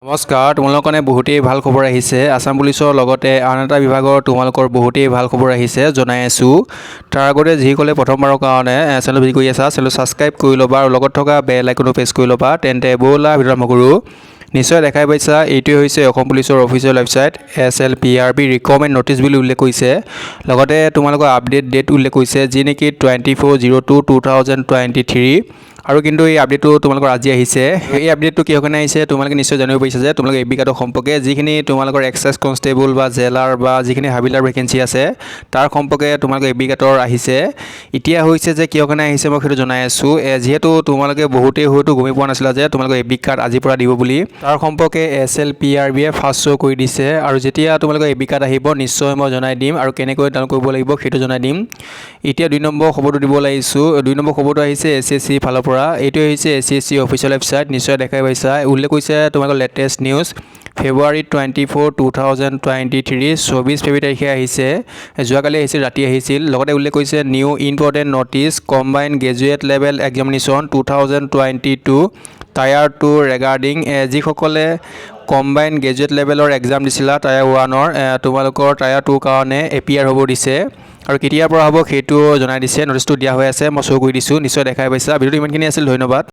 নমস্কাৰ, তোমালোকৰ কাৰণে বহুতেই ভাল খবৰ আহিছে। আছাম পুলিচৰ লগতে আন এটা বিভাগৰ তোমালোকৰ বহুতেই ভাল খবৰ আহিছে জনাই আছোঁ। তাৰ আগতে যিসকলে প্ৰথমবাৰৰ কাৰণে চেনেল ভিজিট কৰি আছা, চেনেল ছাবস্ক্ৰাইব কৰি ল'বা আৰু লগত থকা বেল আইকনটো প্ৰেছ কৰি ল'বা। তেন্তে ব'লা ভিডিঅ' আৰম্ভ কৰোঁ। নিশ্চয় দেখাই পাইছা, এইটোৱে হৈছে অসম পুলিচৰ official website SLPRB recommend notice বুলি উল্লেখ কৰিছে। লগতে তোমালোকৰ আপডেট ডেট উল্লেখ কৰিছে, যি নেকি 24/02/2023। আৰু কিন্তু এই আপডেটটো তোমালোকৰ আজি আহিছে। এই আপডেটটো কিহৰ কাৰণে আহিছে তোমালোকে নিশ্চয় জানিব পাৰিছা যে তোমালোকে এবি কাৰ্ডৰ সম্পৰ্কে যিখিনি তোমালোকৰ এক্সাইজ কনষ্টেবল বা জেলাৰ বা যিখিনি হাবিলাৰ ভেকেঞ্চি আছে তাৰ সম্পৰ্কে তোমালোকৰ এবি কাৰ্ডৰ আহিছে। এতিয়া হৈছে যে কিহৰ কাৰণে আহিছে মই সেইটো জনাই আছোঁ। যিহেতু তোমালোকে বহুতেই হয়তো গমেই পোৱা নাছিলা যে তোমালোকৰ এবি কাৰ্ড আজিৰ পৰা দিব বুলি, তাৰ সম্পৰ্কে SLPRBয়ে ফাৰ্ষ্ট শ্ব' কৰি দিছে। আৰু যেতিয়া তোমালোকৰ এবি কাৰ্ড আহিব নিশ্চয় মই জনাই দিম আৰু কেনেকৈ ডাউনলোড কৰিব লাগিব সেইটো জনাই দিম। এতিয়া 2 নম্বৰ খবৰটো দিব লাগিছোঁ। 2 নম্বৰ খবৰটো আহিছে SSC ফালৰ পৰা। এইটো হৈছে SSC অফিচিয়েল ৱেবছাইট, নিশ্চয় দেখাই পাইছা। উল্লেখ কৰিছে তোমালোকৰ লেটেষ্ট নিউজ February 24, 2023 24 ফেব্ৰুৱাৰী তাৰিখে আহিছে। যোৱাকালি আহিছিল, ৰাতি আহিছিল। লগতে উল্লেখ কৰিছে new important notice combine graduate level examination 2022 tyre 2 ৰেগাৰ্ডিং যিসকলে কম্বাইন গ্ৰেজুৱেট লেভেলৰ এক্সাম দিছিলা টায়াৰ 1ৰ তোমালোকৰ টায়াৰ 2 কাৰণে এপিয়াৰ হ'ব দিছে। আৰু কেতিয়াৰ পৰা হ'ব সেইটো জনাই দিছে। নটিচটো দিয়া হৈ আছে, মই শ্ব' কৰি দিছোঁ, নিশ্চয় দেখাই পাইছা। ভিডিঅ'টো ইমানখিনি আছিল, ধন্যবাদ।